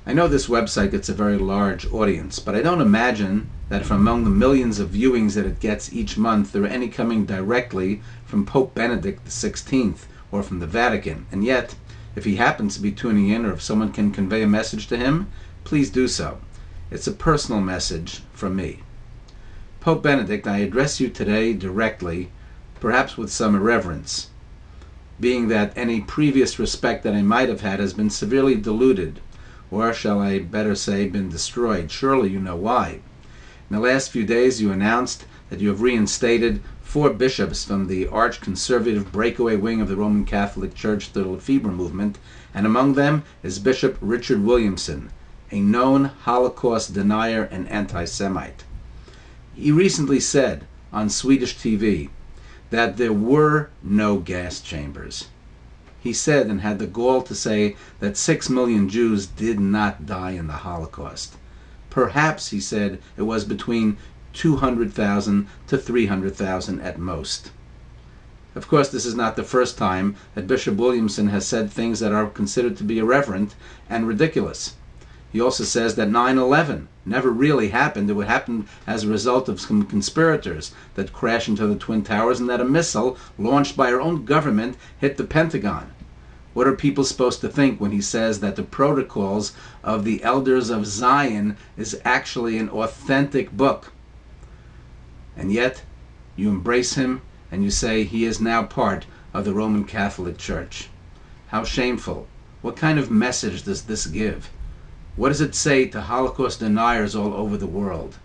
I know this website gets a very large audience, but I don't imagine that from among the millions of viewings that it gets each month, there are any coming directly from Pope Benedict XVI or from the Vatican. And yet, if he happens to be tuning in, or if someone can convey a message to him, please do so. It's a personal message from me. Pope Benedict, I address you today directly, perhaps with some irreverence, being that any previous respect that I might have had has been severely diluted, or shall I better say, been destroyed. Surely you know why. In the last few days you announced that you have reinstated 4 bishops from the arch-conservative breakaway wing of the Roman Catholic Church, the Lefebvre movement, and among them is Bishop Richard Williamson, a known Holocaust denier and anti-Semite. He recently said on Swedish TV that there were no gas chambers. He said, and had the gall to say, that 6 million Jews did not die in the Holocaust. Perhaps, he said, it was between 200,000 to 300,000 at most. Of course, this is not the first time that Bishop Williamson has said things that are considered to be irreverent and ridiculous. He also says that 9/11 never really happened. It would happen as a result of some conspirators that crashed into the Twin Towers, and that a missile launched by our own government hit the Pentagon. What are people supposed to think when he says that the protocols of the Elders of Zion is actually an authentic book? And yet, you embrace him and you say he is now part of the Roman Catholic Church. How shameful. What kind of message does this give? What does it say to Holocaust deniers all over the world?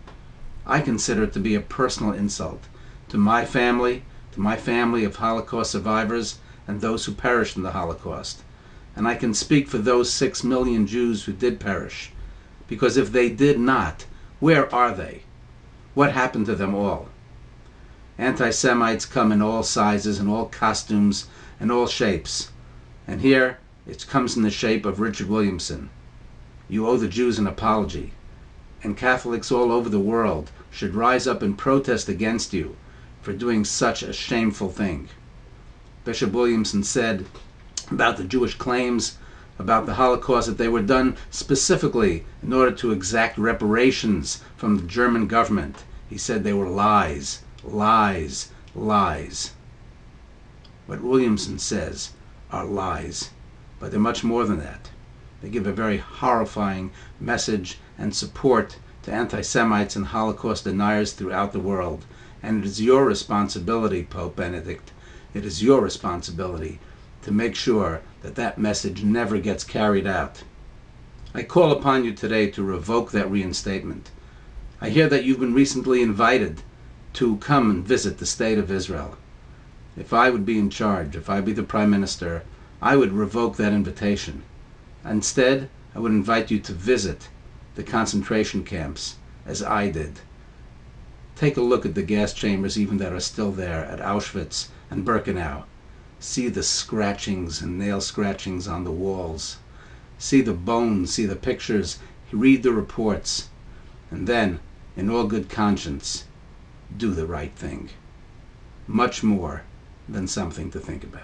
I consider it to be a personal insult to my family of Holocaust survivors, and those who perished in the Holocaust. And I can speak for those 6 million Jews who did perish, because if they did not, where are they? What happened to them all? Anti-Semites come in all sizes and all costumes and all shapes. And here it comes in the shape of Richard Williamson. You owe the Jews an apology, and Catholics all over the world should rise up and protest against you for doing such a shameful thing. Bishop Williamson said about the Jewish claims about the Holocaust that they were done specifically in order to exact reparations from the German government. He said they were lies, lies, lies. What Williamson says are lies, but they're much more than that. They give a very horrifying message and support to anti-Semites and Holocaust deniers throughout the world. And it is your responsibility, Pope Benedict, it is your responsibility to make sure that that message never gets carried out. I call upon you today to revoke that reinstatement. I hear that you've been recently invited to come and visit the State of Israel. If I would be in charge, if I be the Prime Minister, I would revoke that invitation. Instead, I would invite you to visit the concentration camps, as I did. Take a look at the gas chambers even that are still there at Auschwitz and Birkenau. See the scratchings and nail scratchings on the walls. See the bones, see the pictures, read the reports. And then, in all good conscience, do the right thing. Much more than something to think about.